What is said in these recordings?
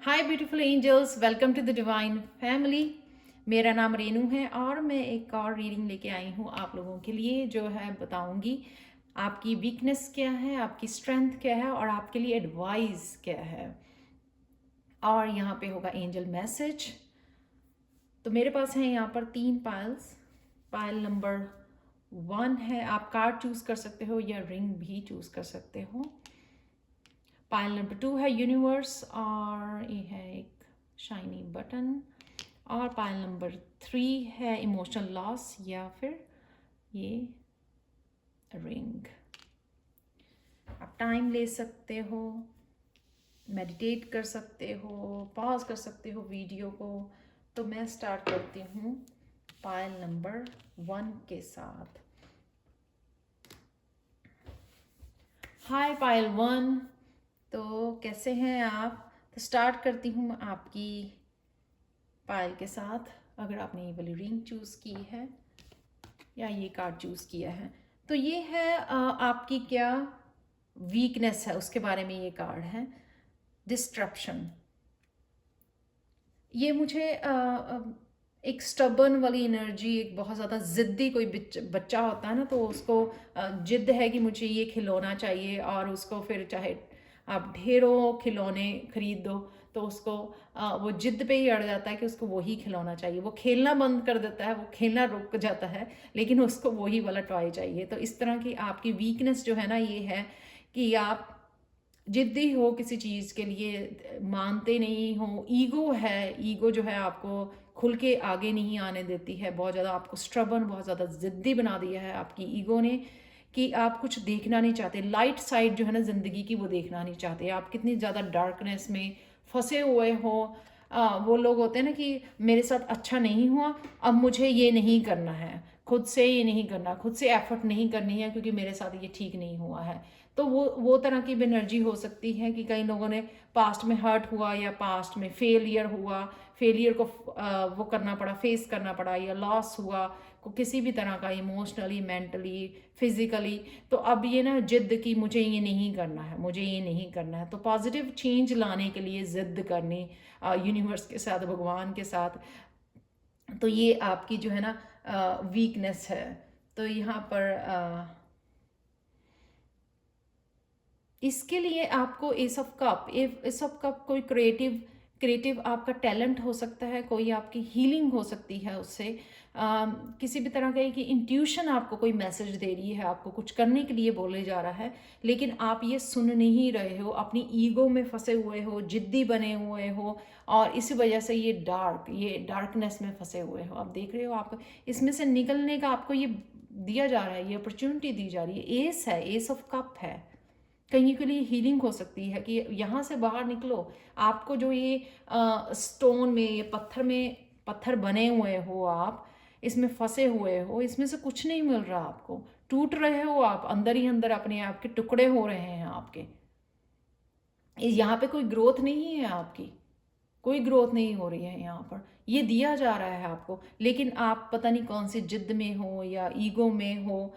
Hi beautiful angels, welcome to the divine family. मेरा नाम रेनू है और मैं एक और रीडिंग लेके आई हूँ आप लोगों के लिए। जो है बताऊँगी आपकी वीकनेस क्या है, आपकी स्ट्रेंथ क्या है और आपके लिए एडवाइस क्या है। और यहाँ पे होगा एंजल मैसेज। तो मेरे पास है यहाँ पर 3 पाइल्स। पाइल नंबर 1 है, आप कार्ड चूज़ कर सकते हो या रिंग भी चूज़ कर सकते हो। पाइल नंबर 2 है यूनिवर्स और ये है एक शाइनी बटन। और पाइल नंबर 3 है इमोशनल लॉस या फिर ये रिंग। आप टाइम ले सकते हो, मेडिटेट कर सकते हो, पॉज कर सकते हो वीडियो को। तो मैं स्टार्ट करती हूँ पाइल नंबर 1 के साथ। हाय पाइल 1, तो कैसे हैं आप? तो स्टार्ट करती हूँ मैं आपकी पायल के साथ। अगर आपने ये वाली रिंग चूज़ की है या ये कार्ड चूज़ किया है तो ये है आपकी क्या वीकनेस है उसके बारे में ये कार्ड है। डिस्ट्रप्शन। ये मुझे एक स्टबर्न वाली एनर्जी, एक बहुत ज़्यादा ज़िद्दी कोई बच्चा होता है ना, तो उसको जिद है कि मुझे ये खिलौना चाहिए और उसको फिर चाहे आप ढेरों खिलौने खरीद दो तो उसको वो जिद पे ही अड़ जाता है कि उसको वही खिलौना चाहिए। वो खेलना बंद कर देता है, वो खेलना रुक जाता है, लेकिन उसको वही वाला टॉय चाहिए। तो इस तरह की आपकी वीकनेस जो है ना ये है कि आप जिद्दी हो किसी चीज़ के लिए, मानते नहीं हो। ईगो है, ईगो जो है आपको खुल के आगे नहीं आने देती है। बहुत ज़्यादा आपको स्ट्रबन, बहुत ज़्यादा ज़िद्दी बना दिया है आपकी ईगो ने कि आप कुछ देखना नहीं चाहते। लाइट साइड जो है ना ज़िंदगी की वो देखना नहीं चाहते। आप कितनी ज़्यादा डार्कनेस में फंसे हुए हो। वो लोग होते हैं ना कि मेरे साथ अच्छा नहीं हुआ, अब मुझे ये नहीं करना है, खुद से ये नहीं करना, खुद से एफर्ट नहीं करनी है क्योंकि मेरे साथ ये ठीक नहीं हुआ है। तो वो तरह की भी एनर्जी हो सकती है कि कई लोगों ने पास्ट में हर्ट हुआ या पास्ट में फेलियर हुआ, फेलियर को वो करना पड़ा, फेस करना पड़ा, या लॉस हुआ को किसी भी तरह का, इमोशनली, मेंटली, फिजिकली। तो अब ये ना जिद की मुझे ये नहीं करना है, मुझे ये नहीं करना है। तो पॉजिटिव चेंज लाने के लिए जिद करनी यूनिवर्स के साथ, भगवान के साथ। तो ये आपकी जो है ना वीकनेस है। तो यहाँ पर इसके लिए आपको S of cup, S of cup कोई क्रिएटिव क्रिएटिव आपका टैलेंट हो सकता है, कोई आपकी हीलिंग हो सकती है उससे। किसी भी तरह का कि इंट्यूशन आपको कोई मैसेज दे रही है, आपको कुछ करने के लिए बोले जा रहा है, लेकिन आप ये सुन नहीं रहे हो, अपनी ईगो में फंसे हुए हो, जिद्दी बने हुए हो और इसी वजह से ये डार्कनेस में फंसे हुए हो। आप देख रहे हो, आप इसमें से निकलने का आपको ये दिया जा रहा है, ये अपॉर्चुनिटी दी जा रही है। एस है, एस ऑफ कप है। कहीं के लिए हीलिंग हो सकती है कि यहाँ से बाहर निकलो। आपको जो ये स्टोन में, ये पत्थर में, पत्थर बने हुए हो आप, इसमें फंसे हुए हो, इसमें से कुछ नहीं मिल रहा आपको, टूट रहे हो आप अंदर ही अंदर, अपने आप के टुकड़े हो रहे हैं आपके। यहाँ पे कोई ग्रोथ नहीं है आपकी, कोई ग्रोथ नहीं हो रही है यहाँ पर। ये दिया जा रहा है आपको, लेकिन आप पता नहीं कौन सी जिद में हो या ईगो में हो।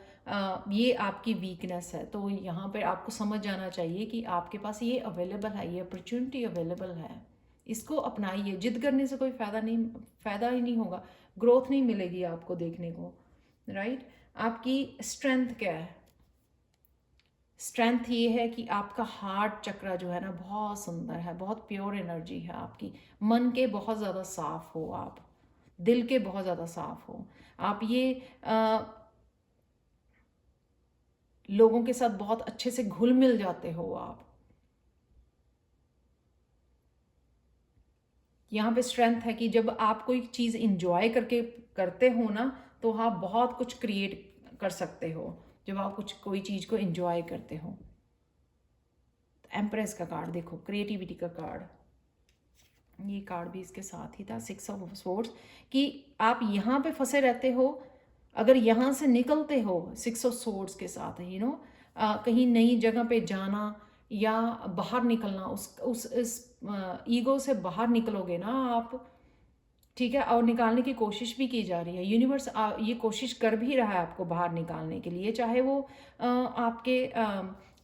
ये आपकी वीकनेस है। तो यहाँ पर आपको समझ जाना चाहिए कि आपके पास ये अवेलेबल है, ये अपॉर्चुनिटी अवेलेबल है। इसको अपनाइए। जिद करने से कोई फ़ायदा नहीं, फ़ायदा ही नहीं होगा, ग्रोथ नहीं मिलेगी आपको देखने को। राइट। आपकी स्ट्रेंथ क्या है? स्ट्रेंथ ये है कि आपका हार्ट चक्रा जो है ना बहुत सुंदर है, बहुत प्योर एनर्जी है आपकी। मन के बहुत ज़्यादा साफ हो आप, दिल के बहुत ज़्यादा साफ हो आप। ये लोगों के साथ बहुत अच्छे से घुल मिल जाते हो आप। यहाँ पे स्ट्रेंथ है कि जब आप कोई चीज़ इंजॉय करके करते हो ना, तो आप बहुत कुछ क्रिएट कर सकते हो जब आप कुछ कोई चीज़ को इंजॉय करते हो। एम्प्रेस का कार्ड देखो, क्रिएटिविटी का कार्ड, ये कार्ड भी इसके साथ ही था, 6 ऑफ स्वॉर्ड्स, कि आप यहाँ पे फंसे रहते हो। अगर यहाँ से निकलते हो 6 ऑफ स्वॉर्ड्स के साथ, कहीं नई जगह पे जाना या बाहर निकलना, उस इस ईगो से बाहर निकलोगे ना आप, ठीक है, और निकालने की कोशिश भी की जा रही है। यूनिवर्स ये कोशिश कर भी रहा है आपको बाहर निकालने के लिए, चाहे वो आपके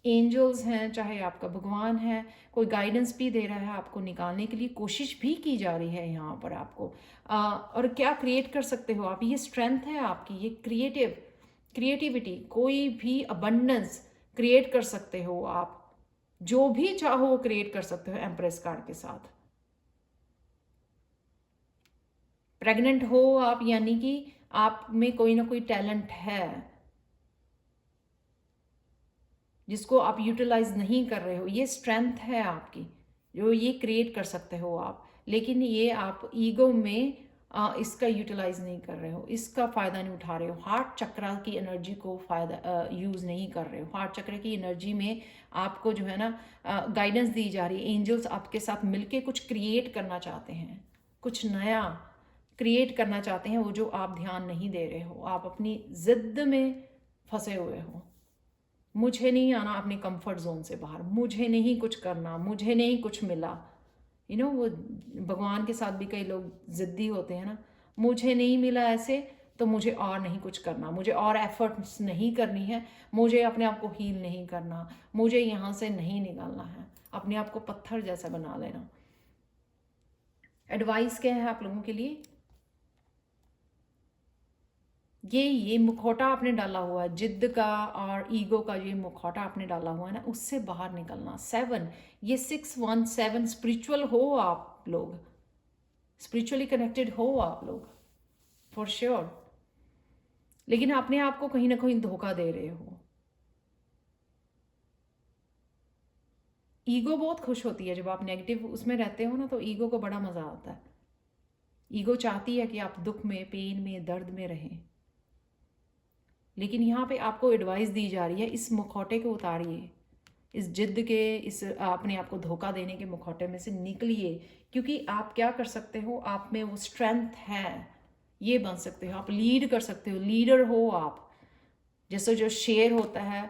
एंजल्स हैं, चाहे आपका भगवान है, कोई गाइडेंस भी दे रहा है आपको, निकालने के लिए कोशिश भी की जा रही है यहाँ पर आपको। और क्या क्रिएट कर सकते हो आप, ये स्ट्रेंथ है आपकी, ये क्रिएटिविटी, कोई भी अबंडेंस क्रिएट कर सकते हो आप, जो भी चाहो वो क्रिएट कर सकते हो एम्प्रेस कार्ड के साथ। प्रेग्नेंट हो आप, यानी कि आप में कोई ना कोई टैलेंट है जिसको आप यूटिलाइज नहीं कर रहे हो, ये स्ट्रेंथ है आपकी, जो ये क्रिएट कर सकते हो आप, लेकिन ये आप ईगो में इसका यूटिलाइज नहीं कर रहे हो, इसका फ़ायदा नहीं उठा रहे हो, हार्ट चक्र की एनर्जी को फ़ायदा यूज़ नहीं कर रहे हो। हार्ट चक्र की एनर्जी में आपको जो है ना गाइडेंस दी जा रही है, एंजल्स आपके साथ मिलके कुछ क्रिएट करना चाहते हैं, कुछ नया क्रिएट करना चाहते हैं, वो जो आप ध्यान नहीं दे रहे हो, आप अपनी ज़िद में फंसे हुए हो। मुझे नहीं आना अपने कंफर्ट जोन से बाहर, मुझे नहीं कुछ करना, मुझे नहीं कुछ मिला। वो भगवान के साथ भी कई लोग ज़िद्दी होते हैं ना, मुझे नहीं मिला ऐसे तो मुझे और नहीं कुछ करना, मुझे और एफर्ट्स नहीं करनी है, मुझे अपने आप को हील नहीं करना, मुझे यहाँ से नहीं निकालना है, अपने आप को पत्थर जैसा बना लेना। एडवाइस क्या है आप लोगों के लिए? ये मुखौटा आपने डाला हुआ है जिद्द का और ईगो का, ये मुखौटा आपने डाला हुआ है ना, उससे बाहर निकलना। 7, ये 617 स्पिरिचुअल हो आप लोग, स्पिरिचुअली कनेक्टेड हो आप लोग फॉर श्योर, लेकिन अपने आप को कहीं ना कहीं धोखा दे रहे हो। ईगो बहुत खुश होती है जब आप नेगेटिव उसमें रहते हो ना, तो ईगो को बड़ा मज़ा आता है। ईगो चाहती है कि आप दुख में, पेन में, दर्द में रहें, लेकिन यहाँ पे आपको एडवाइस दी जा रही है, इस मुखौटे को उतारिए, इस जिद्द के, इस अपने आप को धोखा देने के मुखौटे में से निकलिए, क्योंकि आप क्या कर सकते हो, आप में वो स्ट्रेंथ है, ये बन सकते हो, आप लीड कर सकते हो, लीडर हो आप। जैसे जो शेर होता है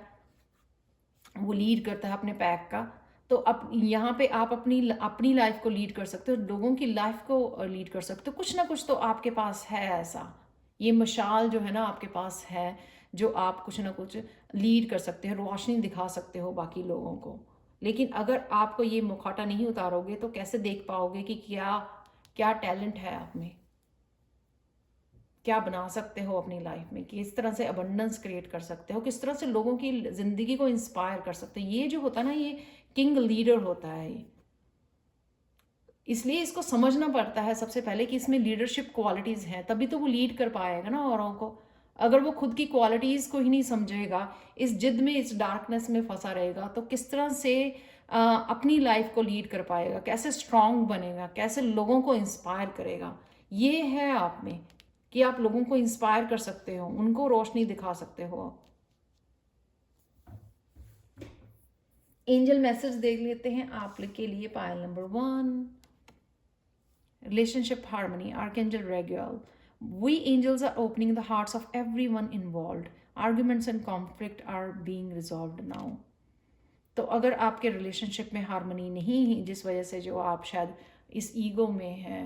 वो लीड करता है अपने पैक का, तो अब यहाँ पे आप अपनी अपनी लाइफ को लीड कर सकते हो, लोगों की लाइफ को लीड कर सकते हो। कुछ ना कुछ तो आपके पास है ऐसा, ये मशाल जो है ना आपके पास है, जो आप कुछ ना कुछ लीड कर सकते हो, रोशनी दिखा सकते हो बाकी लोगों को। लेकिन अगर आपको ये मुखौटा नहीं उतारोगे तो कैसे देख पाओगे कि क्या क्या टैलेंट है आप में, क्या बना सकते हो अपनी लाइफ में, किस तरह से अबंडेंस क्रिएट कर सकते हो, किस तरह से लोगों की ज़िंदगी को इंस्पायर कर सकते हो। ये जो होता है ना, ये किंग लीडर होता है ये, इसलिए इसको समझना पड़ता है सबसे पहले कि इसमें लीडरशिप क्वालिटीज़ हैं, तभी तो वो लीड कर पाएगा ना औरों को। अगर वो खुद की क्वालिटीज़ को ही नहीं समझेगा, इस जिद में, इस डार्कनेस में फंसा रहेगा, तो किस तरह से अपनी लाइफ को लीड कर पाएगा, कैसे स्ट्रांग बनेगा, कैसे लोगों को इंस्पायर करेगा। ये है आप में कि आप लोगों को इंस्पायर कर सकते हो, उनको रोशनी दिखा सकते हो। एंजल मैसेज देख लेते हैं आप के लिए। Pile number 1, relationship harmony, Archangel Raguel. We angels are opening the hearts of everyone involved. Arguments and conflict are being resolved now. तो अगर आपके रिलेशनशिप में हारमनी नहीं है, जिस वजह से जो आप शायद इस ईगो में हैं,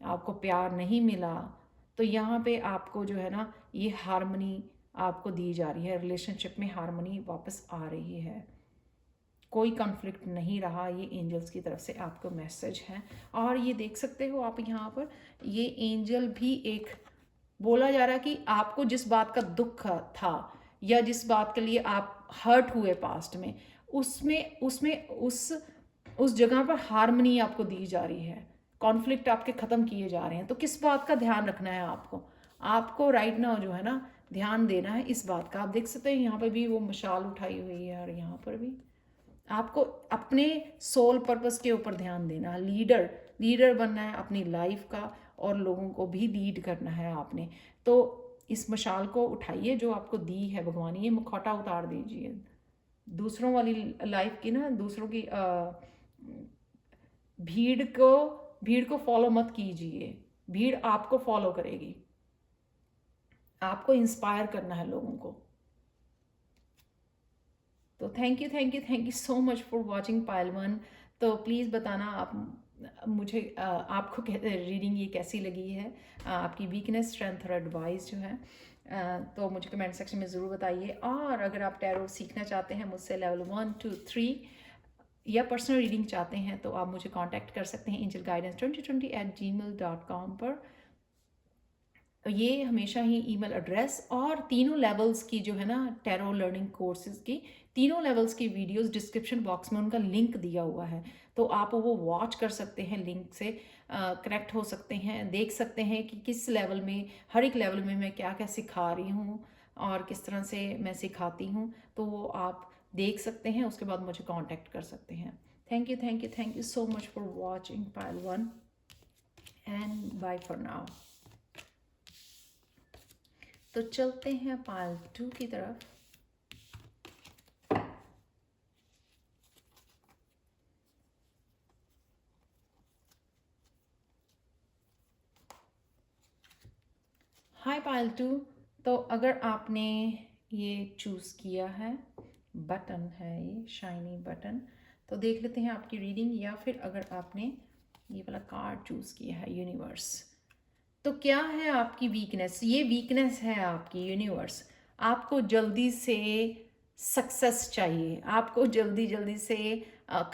आपको प्यार नहीं मिला, तो यहाँ पे आपको जो है ना ये हारमनी आपको दी जा रही है, रिलेशनशिप में हारमनी वापस आ रही है, कोई कॉन्फ्लिक्ट नहीं रहा। ये एंजल्स की तरफ से आपको मैसेज है। और ये देख सकते हो आप यहाँ पर, ये एंजल भी एक बोला जा रहा है कि आपको जिस बात का दुख था या जिस बात के लिए आप हर्ट हुए पास्ट में, उसमें उसमें उस जगह पर हारमनी आपको दी जा रही है, कॉन्फ्लिक्ट आपके ख़त्म किए जा रहे हैं। तो किस बात का ध्यान रखना है आपको राइट नाउ जो है ना ध्यान देना है इस बात का। आप देख सकते हैं यहाँ पर भी वो मशाल उठाई हुई है, और यहाँ पर भी आपको अपने सोल पर्पस के ऊपर ध्यान देना है। लीडर बनना है अपनी लाइफ का, और लोगों को भी लीड करना है आपने। तो इस मशाल को उठाइए जो आपको दी है भगवान, ये मुखौटा उतार दीजिए दूसरों वाली लाइफ की ना, दूसरों की भीड़ को फॉलो मत कीजिए, भीड़ आपको फॉलो करेगी। आपको इंस्पायर करना है लोगों को। तो thank you so much for watching Payal 1। तो प्लीज़ बताना आप मुझे आपको रीडिंग ये कैसी लगी है, आपकी वीकनेस, स्ट्रेंथ और एडवाइस जो है। तो मुझे कमेंट सेक्शन में ज़रूर बताइए। और अगर आप टैरो सीखना चाहते हैं मुझसे लेवल 1 2 3 या पर्सनल रीडिंग चाहते हैं तो आप मुझे कांटेक्ट कर सकते हैं angelguidance2020@gmail.com पर। ये हमेशा ही ईमेल एड्रेस, और तीनों लेवल्स की जो है ना टैरो लर्निंग कोर्सेज की तीनों लेवल्स की वीडियोस डिस्क्रिप्शन बॉक्स में उनका लिंक दिया हुआ है, तो आप वो वॉच कर सकते हैं, लिंक से कनेक्ट हो सकते हैं, देख सकते हैं कि किस लेवल में, हर एक लेवल में मैं क्या क्या सिखा रही हूँ और किस तरह से मैं सिखाती हूँ, तो वो आप देख सकते हैं। उसके बाद मुझे कांटेक्ट कर सकते हैं। Thank you thank you thank you so much for watching pile 1 and bye for now. तो चलते हैं पाइल 2 की तरफ। Hi pile 2। तो अगर आपने ये चूज़ किया है, बटन है ये शाइनी बटन, तो देख लेते हैं आपकी रीडिंग। या फिर अगर आपने ये वाला कार्ड चूज़ किया है यूनिवर्स, तो क्या है आपकी वीकनेस? ये वीकनेस है आपकी यूनिवर्स। आपको जल्दी से सक्सेस चाहिए, आपको जल्दी जल्दी से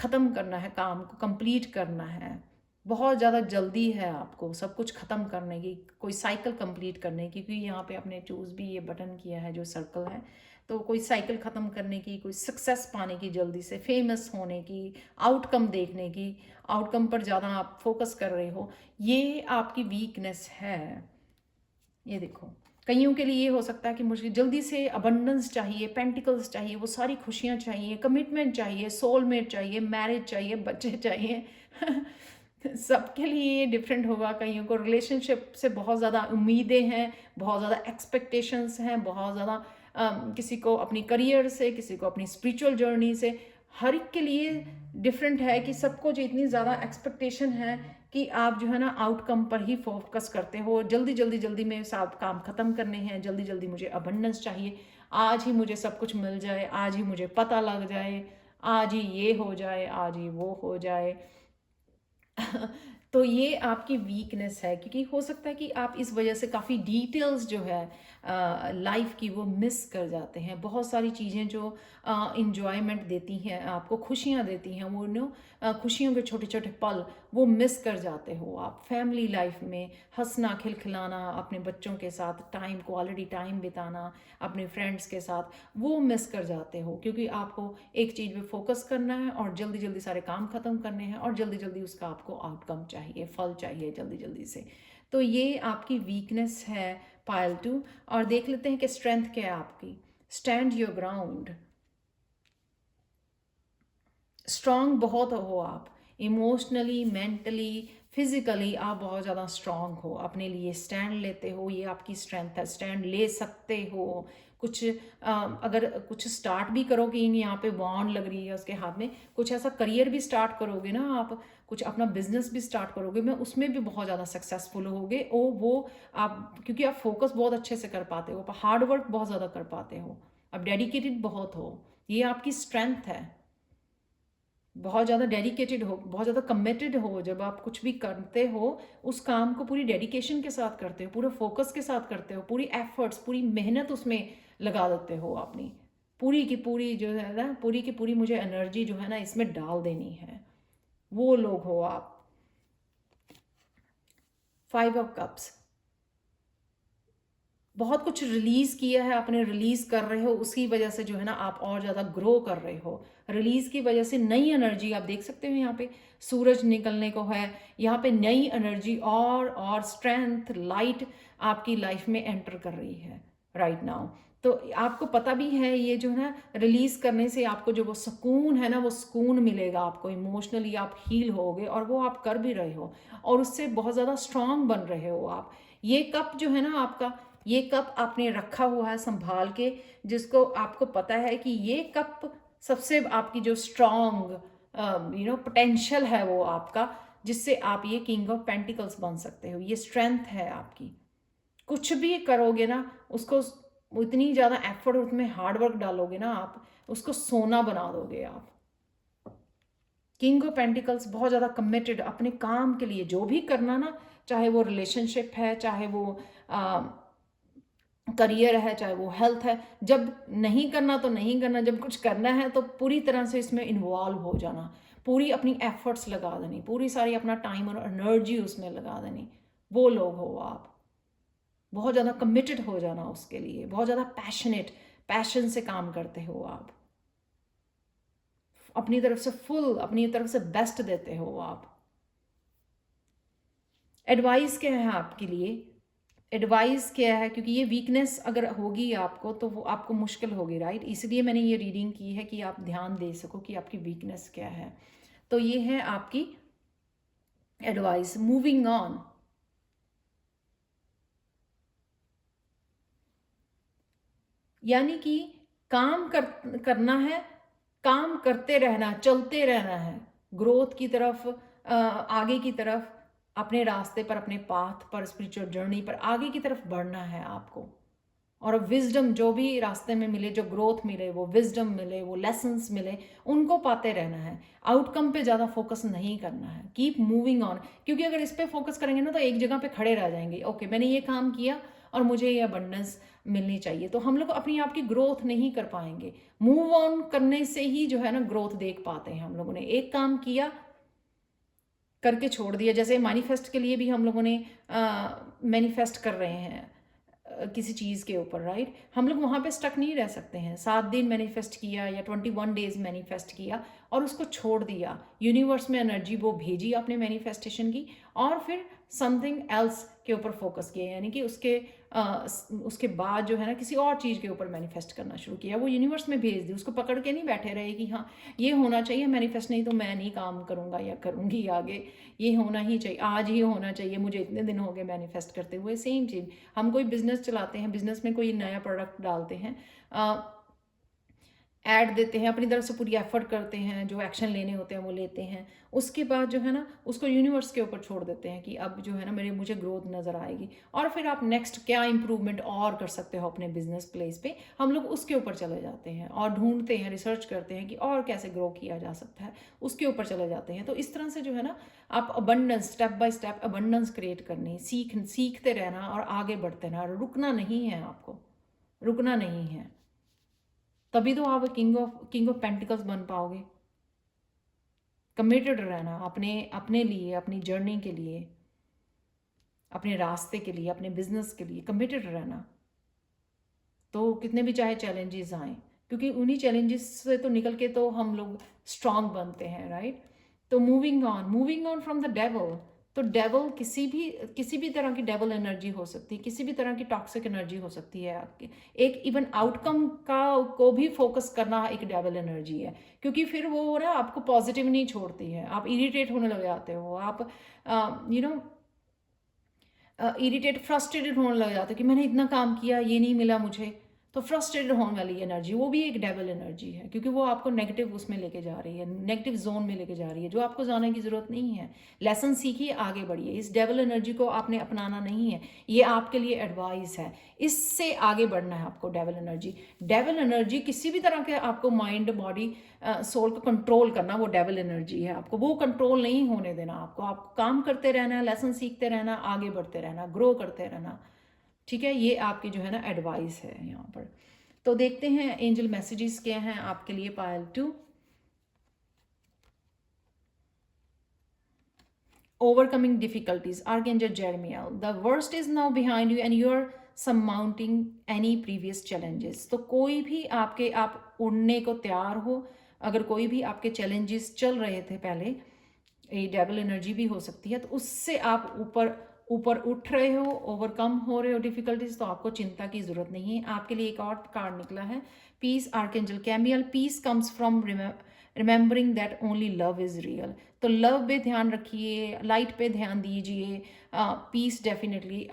ख़त्म करना है, काम को कंप्लीट करना है। बहुत ज़्यादा जल्दी है आपको सब कुछ ख़त्म करने की, कोई साइकिल कंप्लीट करने की, क्योंकि यहाँ पे आपने चूज़ भी ये बटन किया है जो सर्कल है। तो कोई साइकिल ख़त्म करने की, कोई सक्सेस पाने की, जल्दी से फेमस होने की, आउटकम देखने की, आउटकम पर ज़्यादा आप फोकस कर रहे हो, ये आपकी वीकनेस है। ये देखो, कईयों के लिए ये हो सकता है कि मुझे जल्दी से अबंडेंस चाहिए, पेंटिकल्स चाहिए, वो सारी खुशियाँ चाहिए, कमिटमेंट चाहिए, सोलमेट चाहिए, मैरिज चाहिए, बच्चे चाहिए। सबके लिए ये डिफरेंट होगा। कईयों को रिलेशनशिप से बहुत ज़्यादा उम्मीदें हैं, बहुत ज़्यादा एक्सपेक्टेशंस हैं, बहुत ज़्यादा किसी को अपनी करियर से, किसी को अपनी स्पिरिचुअल जर्नी से। हर एक के लिए डिफरेंट है कि सबको जो इतनी ज़्यादा एक्सपेक्टेशन है कि आप जो है ना आउटकम पर ही फोकस करते हो, जल्दी जल्दी जल्दी में सब काम ख़त्म करने हैं, जल्दी जल्दी मुझे अबंडेंस चाहिए, आज ही मुझे सब कुछ मिल जाए, आज ही मुझे पता लग जाए, आज ही ये हो जाए, आज ही वो हो जाए। तो ये आपकी वीकनेस है, क्योंकि हो सकता है कि आप इस वजह से काफ़ी डिटेल्स जो है लाइफ की वो मिस कर जाते हैं। बहुत सारी चीज़ें जो इंजॉयमेंट देती हैं, आपको खुशियाँ देती हैं, वो खुशियों के छोटे छोटे पल वो मिस कर जाते हो आप। फैमिली लाइफ में हंसना खिलखिलाना, अपने बच्चों के साथ टाइम, क्वालिटी टाइम बिताना, अपने फ्रेंड्स के साथ, वो मिस कर जाते हो, क्योंकि आपको एक चीज़ पे फोकस करना है और जल्दी जल्दी सारे काम ख़त्म करने हैं और जल्दी जल्दी उसका आपको आउटकम चाहिए, फल चाहिए जल्दी जल्दी से। तो ये आपकी वीकनेस है पाइल 2। और देख लेते हैं कि स्ट्रेंथ क्या है आपकी। स्टैंड योर ग्राउंड, स्ट्रांग बहुत हो आप, इमोशनली, मेंटली, फिजिकली आप बहुत ज़्यादा स्ट्रांग हो, अपने लिए स्टैंड लेते हो, ये आपकी स्ट्रेंथ है। स्टैंड ले सकते हो। कुछ अगर कुछ स्टार्ट भी करोगे, यहाँ पे वॉन्ड लग रही है उसके हाथ में, कुछ ऐसा करियर भी स्टार्ट करोगे ना आप, कुछ अपना बिजनेस भी स्टार्ट करोगे, मैं उसमें भी बहुत ज़्यादा सक्सेसफुल होगे। वो आप, क्योंकि आप फोकस बहुत अच्छे से कर पाते हो, हार्ड वर्क बहुत ज़्यादा कर पाते हो, आप डेडिकेटेड बहुत हो, ये आपकी स्ट्रेंथ है। बहुत ज़्यादा डेडिकेटेड हो, बहुत ज़्यादा कमिटेड हो, जब आप कुछ भी करते हो उस काम को पूरी डेडिकेशन के साथ करते हो, पूरे फोकस के साथ करते हो, पूरी एफर्ट्स, पूरी मेहनत उसमें लगा देते हो अपनी, पूरी की पूरी जो है ना, पूरी की पूरी मुझे एनर्जी जो है ना इसमें डाल देनी है, वो लोग हो आप। 5 ऑफ कप्स, बहुत कुछ रिलीज़ किया है आपने, रिलीज़ कर रहे हो, उसकी वजह से जो है ना आप और ज़्यादा ग्रो कर रहे हो। रिलीज़ की वजह से नई एनर्जी आप देख सकते हो, यहाँ पे सूरज निकलने को है, यहाँ पे नई एनर्जी और स्ट्रेंथ, लाइट आपकी लाइफ में एंटर कर रही है राइट नाउ। तो आपको पता भी है ये जो है ना, रिलीज़ करने से आपको जो वो सुकून है ना, वो सुकून मिलेगा आपको, इमोशनली आप हील होगे, और वो आप कर भी रहे हो, और उससे बहुत ज़्यादा स्ट्रांग बन रहे हो आप। ये कप जो है ना आपका, ये कप आपने रखा हुआ है संभाल के, जिसको आपको पता है कि ये कप सबसे आपकी जो स्ट्रॉन्ग पोटेंशियल है वो आपका, जिससे आप ये किंग ऑफ पेंटिकल्स बन सकते हो। ये स्ट्रेंथ है आपकी। कुछ भी करोगे ना उसको, इतनी ज़्यादा एफर्ट उसमें हार्ड वर्क डालोगे ना आप, उसको सोना बना दोगे आप। किंग ऑफ पेंटिकल्स बहुत ज़्यादा कमिटेड अपने काम के लिए, जो भी करना ना, चाहे वो रिलेशनशिप है, चाहे वो करियर है, चाहे वो हेल्थ है। जब नहीं करना तो नहीं करना, जब कुछ करना है तो पूरी तरह से इसमें इन्वॉल्व हो जाना, पूरी अपनी एफर्ट्स लगा देनी, पूरी सारी अपना टाइम और एनर्जी उसमें लगा देनी। वो लोग हो आप, बहुत ज़्यादा कमिटेड हो जाना उसके लिए, बहुत ज़्यादा पैशन से काम करते हो आप, अपनी तरफ से फुल, अपनी तरफ से बेस्ट देते हो आप। एडवाइस क्या है आपके लिए? एडवाइस क्या है, क्योंकि ये वीकनेस अगर होगी आपको तो वो आपको मुश्किल होगी, राइट? इसलिए मैंने ये रीडिंग की है कि आप ध्यान दे सको कि आपकी वीकनेस क्या है। तो ये है आपकी एडवाइस। मूविंग ऑन, यानी कि करना है, काम करते रहना, चलते रहना है ग्रोथ की तरफ, आगे की तरफ, अपने रास्ते पर, अपने पाथ पर, स्पिरिचुअल जर्नी पर आगे की तरफ बढ़ना है आपको। और विजडम जो भी रास्ते में मिले, जो ग्रोथ मिले, वो विजडम मिले, वो लेसन्स मिले, उनको पाते रहना है। आउटकम पे ज़्यादा फोकस नहीं करना है। कीप मूविंग ऑन, क्योंकि अगर इस पे फोकस करेंगे ना तो एक जगह पे खड़े रह जाएंगे। ओके, मैंने ये काम किया और मुझे ये अबंडेंस मिलनी चाहिए, तो हम लोग अपनी आप की ग्रोथ नहीं कर पाएंगे। मूव ऑन करने से ही जो है ना ग्रोथ देख पाते हैं। हम लोगों ने एक काम किया, करके छोड़ दिया, जैसे मैनिफेस्ट के लिए भी हम लोगों ने मैनिफेस्ट कर रहे हैं किसी चीज़ के ऊपर, राइट? हम लोग वहाँ पे स्टक नहीं रह सकते हैं। 7 दिन मैनिफेस्ट किया या 21 डेज मैनिफेस्ट किया और उसको छोड़ दिया, यूनिवर्स में एनर्जी वो भेजी आपने मैनिफेस्टेशन की, और फिर समथिंग एल्स के ऊपर फोकस किया, यानी कि उसके बाद जो है ना किसी और चीज़ के ऊपर मैनिफेस्ट करना शुरू किया, वो यूनिवर्स में भेज दी। उसको पकड़ के नहीं बैठे रहे कि हाँ ये होना चाहिए मैनिफेस्ट, नहीं तो मैं नहीं काम करूँगा या करूँगी आगे, ये होना ही चाहिए, आज ही होना चाहिए, मुझे इतने दिन हो गए मैनिफेस्ट करते हुए। सेम चीज़, हम कोई बिजनेस चलाते हैं, बिजनेस में कोई नया प्रोडक्ट डालते हैं, ऐड देते हैं, अपनी तरफ से पूरी एफर्ट करते हैं, जो एक्शन लेने होते हैं वो लेते हैं, उसके बाद जो है ना उसको यूनिवर्स के ऊपर छोड़ देते हैं कि अब जो है ना मुझे ग्रोथ नज़र आएगी, और फिर आप नेक्स्ट क्या इंप्रूवमेंट और कर सकते हो अपने बिजनेस प्लेस पे, हम लोग उसके ऊपर चले जाते हैं और ढूंढते हैं, रिसर्च करते हैं कि और कैसे ग्रो किया जा सकता है, उसके ऊपर चले जाते हैं। तो इस तरह से जो है ना आप abundance, step by step abundance create करनी, सीखते रहना और आगे बढ़ते रहना, रुकना नहीं है आपको, रुकना नहीं है। तभी तो आप किंग ऑफ पेंटिकल्स बन पाओगे। कमिटेड रहना अपने लिए, अपनी जर्नी के लिए, अपने रास्ते के लिए, अपने बिजनेस के लिए कमिटेड रहना। तो कितने भी चाहे चैलेंजेस आए, क्योंकि उन्हीं चैलेंजेस से तो निकल के तो हम लोग स्ट्रांग बनते हैं, राइट? तो moving on from the devil. तो डेवल किसी भी तरह की डेवल एनर्जी हो सकती है, किसी भी तरह की टॉक्सिक एनर्जी हो सकती है आपकी। एक इवन आउटकम को भी फोकस करना एक डेवल एनर्जी है, क्योंकि फिर वो ना आपको पॉजिटिव नहीं छोड़ती है, आप इरिटेट होने लग जाते हो, आप इरिटेट, फ्रस्ट्रेटेड होने लग जाते हो कि मैंने इतना काम किया, ये नहीं मिला मुझे। तो फ्रस्ट्रेटेड होने वाली एनर्जी वो भी एक डेवल एनर्जी है, क्योंकि वो आपको नेगेटिव उसमें लेके जा रही है, नेगेटिव जोन में लेके जा रही है, जो आपको जाने की ज़रूरत नहीं है। लेसन सीखिए, आगे बढ़िए। इस डेवल एनर्जी को आपने अपनाना नहीं है, ये आपके लिए एडवाइस है। इससे आगे बढ़ना है आपको। डेवल एनर्जी किसी भी तरह के आपको माइंड, बॉडी, सोल को कंट्रोल करना, वो डेवल एनर्जी है। आपको वो कंट्रोल नहीं होने देना। आपको काम करते रहना, लेसन सीखते रहना, आगे बढ़ते रहना, ग्रो करते रहना। ठीक है, ये आपकी जो है ना एडवाइस है यहाँ पर। तो देखते हैं एंजल मैसेजेस क्या हैं आपके लिए पायल 2। Overcoming difficulties, Archangel Jeremiah, the worst is now behind you and you are surmounting any previous challenges। तो कोई भी आप उड़ने को तैयार हो, अगर कोई भी आपके चैलेंजेस चल रहे थे पहले, ये डेवल एनर्जी भी हो सकती है, तो उससे आप ऊपर ऊपर उठ रहे हो, ओवरकम हो रहे हो डिफिकल्टीज, तो आपको चिंता की जरूरत नहीं है। आपके लिए एक और कार्ड निकला है, peace, archangel Chamuel. Peace comes from remembering that only love is real. तो लव पे ध्यान रखिए, लाइट पे ध्यान दीजिए। पीस डेफिनेटली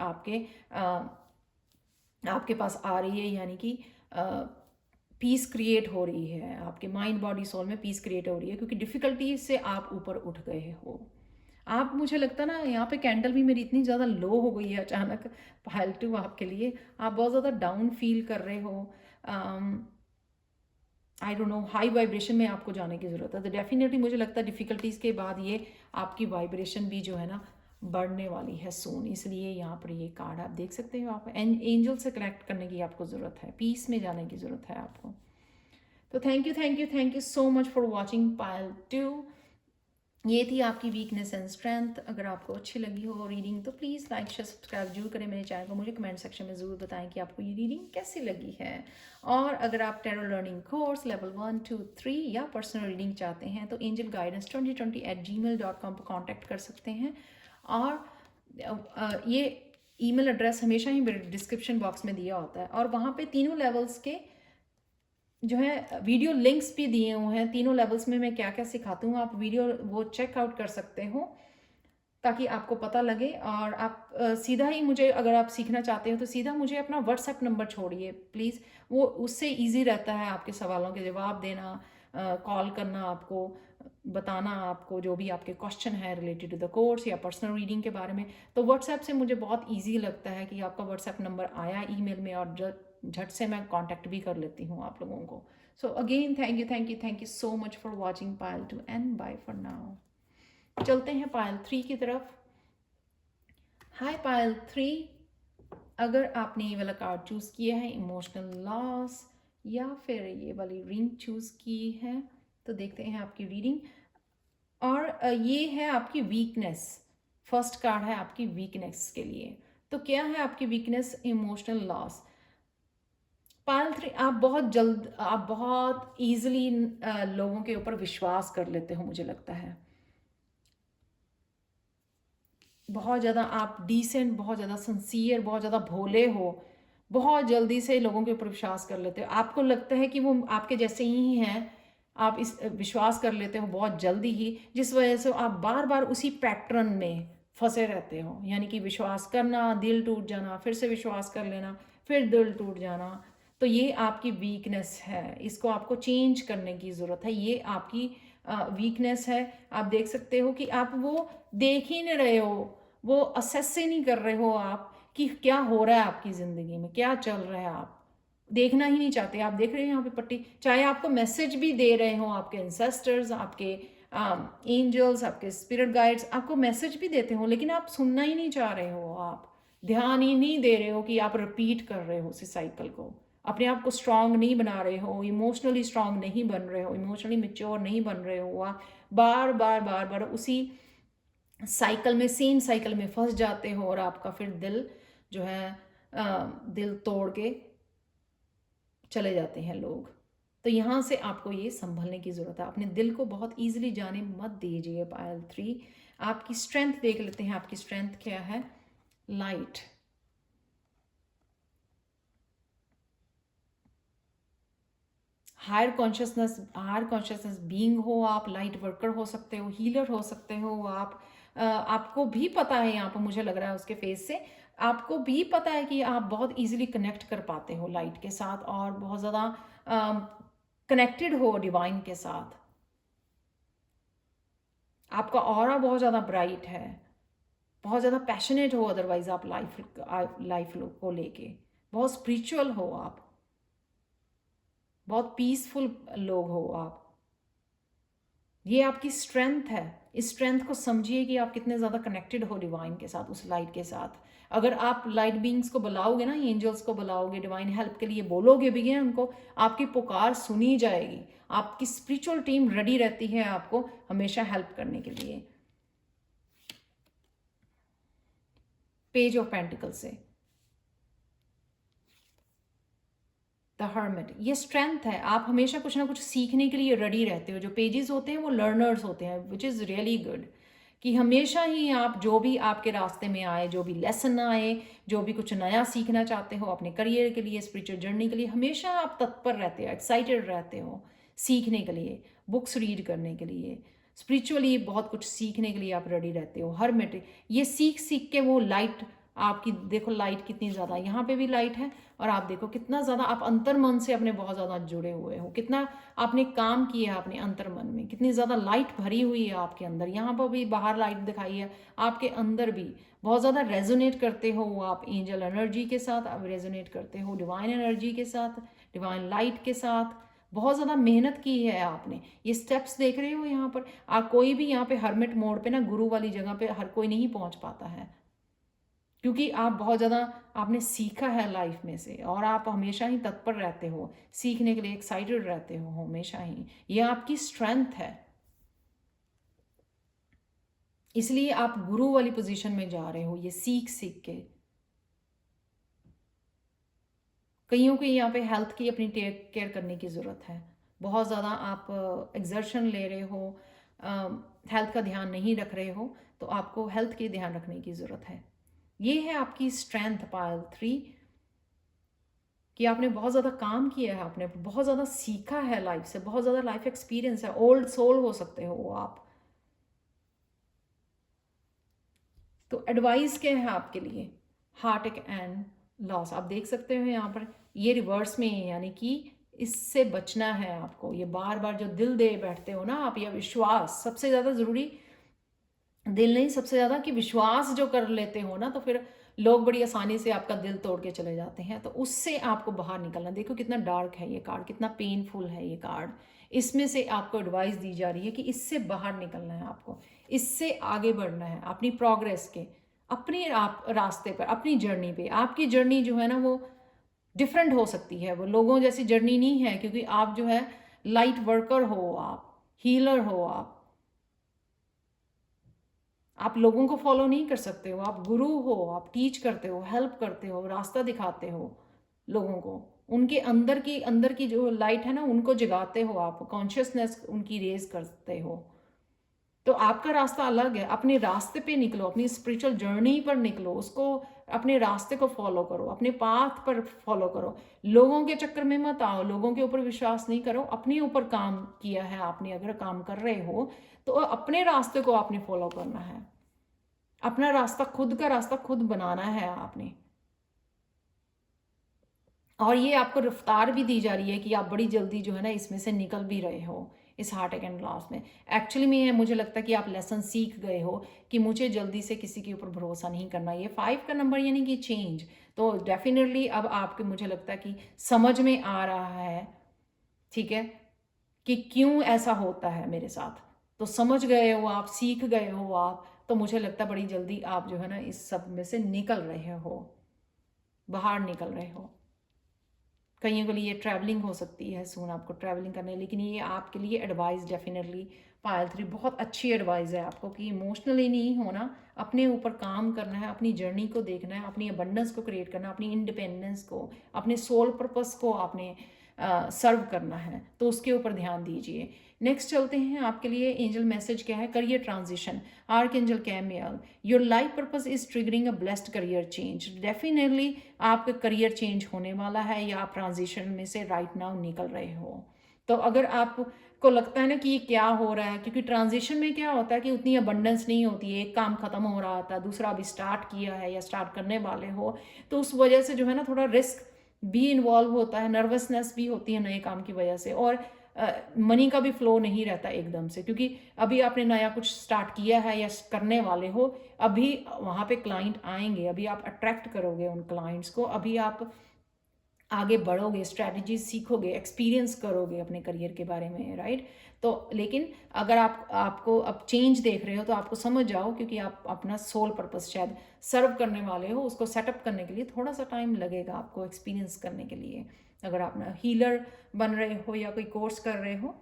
आपके पास आ रही है, यानी कि पीस क्रिएट हो रही है आपके माइंड, बॉडी, सोल में पीस क्रिएट हो रही है, क्योंकि डिफिकल्टी से आप ऊपर उठ गए हो आप। मुझे लगता है ना यहाँ पे कैंडल भी मेरी इतनी ज़्यादा लो हो गई है अचानक, पायल 2 आपके लिए। आप बहुत ज़्यादा डाउन फील कर रहे हो, I don't know, high vibration में आपको जाने की ज़रूरत है। तो डेफिनेटली मुझे लगता है डिफ़िकल्टीज़ के बाद ये आपकी वाइब्रेशन भी जो है ना बढ़ने वाली है सून, इसलिए यहाँ पर ये कार्ड आप देख सकते हो। आप एंजल से कनेक्ट करने की आपको ज़रूरत है, पीस में जाने की ज़रूरत है आपको। तो thank you so much for watching पायल 2। ये थी आपकी वीकनेस एंड स्ट्रेंथ। अगर आपको अच्छी लगी हो रीडिंग तो प्लीज़ लाइक शेयर सब्सक्राइब जरूर करें मेरे चैनल को। मुझे कमेंट सेक्शन में ज़रूर बताएं कि आपको ये रीडिंग कैसी लगी है। और अगर आप टैरो लर्निंग कोर्स लेवल 1, 2, 3 या पर्सनल रीडिंग चाहते हैं तो angelguidance2020@gmail.com पर कॉन्टैक्ट कर सकते हैं। और ये ईमेल एड्रेस हमेशा ही डिस्क्रिप्शन बॉक्स में दिया होता है, और वहाँ पे तीनों लेवल्स के जो है वीडियो लिंक्स भी दिए हुए हैं। तीनों लेवल्स में मैं क्या क्या सिखाती हूँ, आप वीडियो वो चेकआउट कर सकते हो ताकि आपको पता लगे। और आप सीधा ही मुझे, अगर आप सीखना चाहते हो तो सीधा मुझे अपना व्हाट्सएप नंबर छोड़िए प्लीज़, वो उससे इजी रहता है आपके सवालों के जवाब देना, कॉल करना, आपको बताना, आपको जो भी आपके क्वेश्चन है रिलेटेड टू द कोर्स या पर्सनल रीडिंग के बारे में। तो व्हाट्सएप से मुझे बहुत ईजी लगता है कि आपका व्हाट्सएप नंबर आया ईमेल में, और झट से मैं कांटेक्ट भी कर लेती हूँ आप लोगों को। So again thank you so much for watching Payal 2 and bye for now. चलते हैं पायल 3 की तरफ। हाय पायल 3, अगर आपने ये वाला कार्ड चूज़ किया है इमोशनल लॉस, या फिर ये वाली रिंग चूज़ की है, तो देखते हैं आपकी रीडिंग। और ये है आपकी वीकनेस। फर्स्ट कार्ड है आपकी वीकनेस के लिए। तो क्या है आपकी वीकनेस? Emotional loss. पायल 3, आप बहुत ईजिली लोगों के ऊपर विश्वास कर लेते हो, मुझे लगता है। बहुत ज़्यादा आप डिसेंट, बहुत ज़्यादा सिंसियर, बहुत ज़्यादा भोले हो, बहुत जल्दी से लोगों के ऊपर विश्वास कर लेते हो। आपको लगता है कि वो आपके जैसे ही हैं, आप इस विश्वास कर लेते हो बहुत जल्दी ही, जिस वजह से आप बार बार उसी पैटर्न में फंसे रहते हो। यानी कि विश्वास करना, दिल टूट जाना, फिर से विश्वास कर लेना, फिर दिल टूट जाना। तो ये आपकी वीकनेस है, इसको आपको चेंज करने की ज़रूरत है। ये आपकी वीकनेस है। आप देख सकते हो कि आप वो देख ही नहीं रहे हो, वो असेस ही नहीं कर रहे हो आप कि क्या हो रहा है आपकी ज़िंदगी में, क्या चल रहा है। आप देखना ही नहीं चाहते। आप देख रहे हैं यहाँ पे पट्टी, चाहे आपको मैसेज भी दे रहे हो आपके एंसेस्टर्स, आपके एंजल्स, आपके स्पिरिट गाइड्स आपको मैसेज भी देते हो, लेकिन आप सुनना ही नहीं चाह रहे हो। आप ध्यान ही नहीं दे रहे हो कि आप रिपीट कर रहे हो उसी साइकिल को। अपने आप को स्ट्रांग नहीं बना रहे हो, इमोशनली स्ट्रांग नहीं बन रहे हो, इमोशनली मैच्योर नहीं बन रहे हो। आप बार बार बार बार उसी साइकिल में, सेम साइकिल में फंस जाते हो, और आपका फिर दिल जो है दिल तोड़ के चले जाते हैं लोग। तो यहाँ से आपको ये संभलने की ज़रूरत है। अपने दिल को बहुत ईजिली जाने मत दीजिए पायल 3। आपकी स्ट्रेंथ देख लेते हैं, आपकी स्ट्रेंथ क्या है? लाइट। हायर कॉन्शियसनेस बीइंग हो आप, लाइट वर्कर हो सकते हो, हीलर हो सकते हो आप। आपको भी पता है, यहाँ पर मुझे लग रहा है उसके फेस से आपको भी पता है कि आप बहुत इजीली कनेक्ट कर पाते हो लाइट के साथ, और बहुत ज़्यादा कनेक्टेड हो डिवाइन के साथ। आपका ऑरा बहुत ज़्यादा ब्राइट है, बहुत ज़्यादा पैशनेट हो, अदरवाइज आप लाइफ को लेके बहुत स्पिरिचुअल हो आप, बहुत पीसफुल लोग हो आप। ये आपकी स्ट्रेंथ है। इस स्ट्रेंथ को समझिए कि आप कितने ज़्यादा कनेक्टेड हो डिवाइन के साथ, उस लाइट के साथ। अगर आप लाइट बीइंग्स को बुलाओगे ना, एंजल्स को बुलाओगे, डिवाइन हेल्प के लिए बोलोगे भी हैं उनको, आपकी पुकार सुनी जाएगी। आपकी स्पिरिचुअल टीम रेडी रहती है आपको हमेशा हेल्प करने के लिए। पेज ऑफ पेंटिकल से द हर्मिट, ये स्ट्रेंथ है। आप हमेशा कुछ ना कुछ सीखने के लिए रेडी रहते हो। जो पेजेस होते हैं वो लर्नर्स होते हैं, विच इज़ रियली गुड। कि हमेशा ही आप जो भी आपके रास्ते में आए, जो भी लेसन आए, जो भी कुछ नया सीखना चाहते हो अपने करियर के लिए, स्पिरिचुअल जर्नी के लिए, हमेशा आप तत्पर रहते हो, एक्साइटेड रहते हो सीखने के लिए, बुक्स रीड करने के लिए, स्पिरिचुअली बहुत कुछ सीखने के लिए आप रेडी रहते हो। हर्मिट, ये सीख सीख के वो लाइट आपकी, देखो लाइट कितनी ज़्यादा, यहाँ पे भी लाइट है, और आप देखो कितना ज़्यादा आप अंतर मन से अपने बहुत ज़्यादा जुड़े हुए हो, कितना आपने काम किया है अपने अंतर मन में, कितनी ज़्यादा लाइट भरी हुई है आपके अंदर। यहाँ पर भी बाहर लाइट दिखाई है, आपके अंदर भी बहुत ज़्यादा रेजोनेट करते हो आप एंजल एनर्जी के साथ, आप रेजोनेट करते हो डिवाइन एनर्जी के साथ, डिवाइन लाइट के साथ। बहुत ज़्यादा मेहनत की है आपने। ये स्टेप्स देख रहे हो यहाँ पर, कोई भी यहाँ पे हर्मिट मोड पे ना, गुरु वाली जगह पे हर कोई नहीं पहुँच पाता है, क्योंकि आप बहुत ज़्यादा आपने सीखा है लाइफ में से, और आप हमेशा ही तत्पर रहते हो, सीखने के लिए एक्साइटेड रहते हो हमेशा ही। ये आपकी स्ट्रेंथ है, इसलिए आप गुरु वाली पोजीशन में जा रहे हो, ये सीख सीख के। कईयों को यहाँ पे हेल्थ की अपनी टेक केयर करने की ज़रूरत है, बहुत ज़्यादा आप एग्जर्शन ले रहे हो, हेल्थ का ध्यान नहीं रख रहे हो, तो आपको हेल्थ की ध्यान रखने की ज़रूरत है। ये है आपकी स्ट्रेंथ पायल 3, कि आपने बहुत ज़्यादा काम किया है, आपने बहुत ज़्यादा सीखा है लाइफ से, बहुत ज़्यादा लाइफ एक्सपीरियंस है, ओल्ड सोल हो सकते हो आप। तो एडवाइस क्या है आपके लिए, हार्ट अटैक एंड लॉस, आप देख सकते हो यहाँ पर ये रिवर्स में है, यानी कि इससे बचना है आपको। ये बार बार जो दिल दे बैठते हो ना आप, या विश्वास सबसे ज़्यादा ज़रूरी, दिल नहीं, सबसे ज़्यादा कि विश्वास जो कर लेते हो ना, तो फिर लोग बड़ी आसानी से आपका दिल तोड़ के चले जाते हैं। तो उससे आपको बाहर निकलना। देखो कितना डार्क है ये कार्ड, कितना पेनफुल है ये कार्ड। इसमें से आपको एडवाइस दी जा रही है कि इससे बाहर निकलना है आपको, इससे आगे बढ़ना है अपनी प्रोग्रेस के, अपने आप रास्ते पर, अपनी जर्नी पे। आपकी जर्नी जो है ना वो डिफरेंट हो सकती है, वो लोगों जैसी जर्नी नहीं है, क्योंकि आप जो है लाइट वर्कर हो, आप हीलर हो, आप लोगों को फॉलो नहीं कर सकते हो, आप गुरु हो, आप टीच करते हो, हेल्प करते हो, रास्ता दिखाते हो लोगों को, उनके अंदर की जो लाइट है ना उनको जगाते हो, आप कॉन्शियसनेस उनकी रेज करते हो। तो आपका रास्ता अलग है, अपने रास्ते पे निकलो, अपनी स्पिरिचुअल जर्नी पर निकलो, उसको अपने रास्ते को फॉलो करो, अपने पाथ पर फॉलो करो, लोगों के चक्कर में मत आओ, लोगों के ऊपर विश्वास नहीं करो, अपने ऊपर काम किया है आपने, अगर काम कर रहे हो तो अपने रास्ते को आपने फॉलो करना है, अपना रास्ता, खुद का रास्ता खुद बनाना है आपने। और ये आपको रफ्तार भी दी जा रही है कि आप बड़ी जल्दी जो है ना इसमें से निकल भी रहे हो, इस हार्ट अटैक एंड लॉस में। एक्चुअली में मुझे लगता है कि आप लेसन सीख गए हो कि मुझे जल्दी से किसी के ऊपर भरोसा नहीं करना। ये 5 का नंबर यानी कि चेंज, तो डेफिनेटली अब आपके, मुझे लगता है कि समझ में आ रहा है, ठीक है, कि क्यों ऐसा होता है मेरे साथ। तो समझ गए हो आप, सीख गए हो आप, तो मुझे लगता है बड़ी जल्दी आप जो है ना इस सब में से निकल रहे हो, बाहर निकल रहे हो। कईयों के लिए ट्रैवलिंग हो सकती है सून, आपको ट्रैवलिंग करने, लेकिन ये आपके लिए एडवाइस डेफिनेटली पायल 3 बहुत अच्छी एडवाइस है आपको कि इमोशनली नहीं होना, अपने ऊपर काम करना है, अपनी जर्नी को देखना है, अपनी अबंडेंस को क्रिएट करना, अपनी इंडिपेंडेंस को, अपने सोल पर्पस को आपने सर्व करना है, तो उसके ऊपर ध्यान दीजिए। नेक्स्ट चलते हैं, आपके लिए एंजल मैसेज क्या है, career transition, archangel Chamuel, your life purpose is triggering a blessed career change. Definitely आपका करियर चेंज होने वाला है, या आप ट्रांजिशन में से राइट नाउ निकल रहे हो। तो अगर आपको लगता है ना कि ये क्या हो रहा है, क्योंकि ट्रांजिशन में क्या होता है कि उतनी अबंडेंस नहीं होती है, एक काम खत्म हो रहा था, दूसरा अभी स्टार्ट किया है या स्टार्ट करने वाले हो, तो उस वजह से जो है ना थोड़ा रिस्क भी इन्वॉल्व होता है, नर्वसनेस भी होती है नए काम की वजह से, और मनी का भी फ्लो नहीं रहता एकदम से, क्योंकि अभी आपने नया कुछ स्टार्ट किया है या करने वाले हो, अभी वहाँ पे क्लाइंट आएंगे, अभी आप अट्रैक्ट करोगे उन क्लाइंट्स को, अभी आप आगे बढ़ोगे, स्ट्रैटेजी सीखोगे, एक्सपीरियंस करोगे अपने करियर के बारे में, राइट। तो लेकिन अगर आपको अब चेंज देख रहे हो तो आपको समझ जाओ, क्योंकि आप अपना सोल पर्पस शायद सर्व करने वाले हो, उसको सेटअप करने के लिए थोड़ा सा टाइम लगेगा आपको एक्सपीरियंस करने के लिए। अगर आप ना हीलर बन रहे हो या कोई कोर्स कर रहे हो,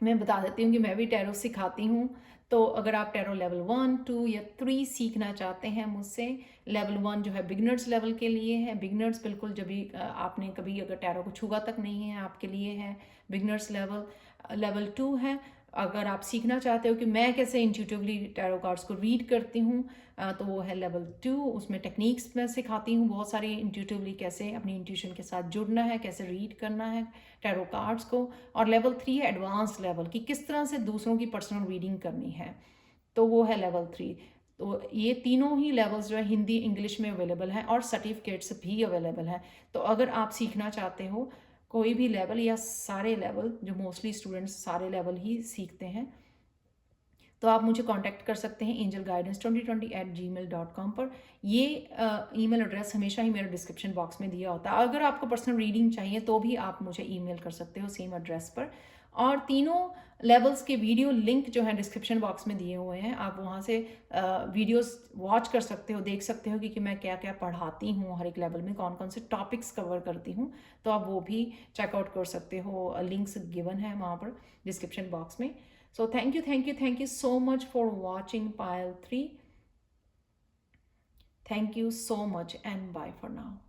मैं बता देती हूँ कि मैं भी टैरो सिखाती हूँ। तो अगर आप टैरो लेवल 1, 2 या 3 सीखना चाहते हैं मुझसे, लेवल 1 जो है बिगनर्स लेवल के लिए है, बिगनर्स बिल्कुल जब भी आपने कभी अगर टैरो को छुआ तक नहीं है आपके लिए है बिगनर्स लेवल। लेवल 2 है अगर आप सीखना चाहते हो कि मैं कैसे इंट्यूटिवली टैरो कार्ड्स को रीड करती हूँ, तो वो है लेवल 2। उसमें टेक्निक्स मैं सिखाती हूँ बहुत सारी, इंट्यूटिवली कैसे अपनी इंट्यूशन के साथ जुड़ना है, कैसे रीड करना है टैरो कार्ड्स को। और लेवल 3 है एडवांस लेवल, कि किस तरह से दूसरों की पर्सनल रीडिंग करनी है, तो वो है लेवल 3। तो ये तीनों ही लेवल्स जो है हिंदी इंग्लिश में अवेलेबल हैं, और सर्टिफिकेट्स भी अवेलेबल हैं। तो अगर आप सीखना चाहते हो कोई भी लेवल या सारे लेवल, जो मोस्टली स्टूडेंट्स सारे लेवल ही सीखते हैं, तो आप मुझे कांटेक्ट कर सकते हैं angelguidance2020@gmail.com पर। ये ईमेल एड्रेस हमेशा ही मेरे डिस्क्रिप्शन बॉक्स में दिया होता है। अगर आपको पर्सनल रीडिंग चाहिए तो भी आप मुझे ईमेल कर सकते हो सेम एड्रेस पर। और तीनों लेवल्स के वीडियो लिंक जो है डिस्क्रिप्शन बॉक्स में दिए हुए हैं, आप वहाँ से वीडियोस वॉच कर सकते हो, देख सकते हो कि मैं क्या क्या पढ़ाती हूँ, हर एक लेवल में कौन कौन से टॉपिक्स कवर करती हूँ, तो आप वो भी चेकआउट कर सकते हो। लिंक्स गिवन है वहाँ पर डिस्क्रिप्शन बॉक्स में। So thank you so much for watching Pile 3. Thank you so much and bye for now.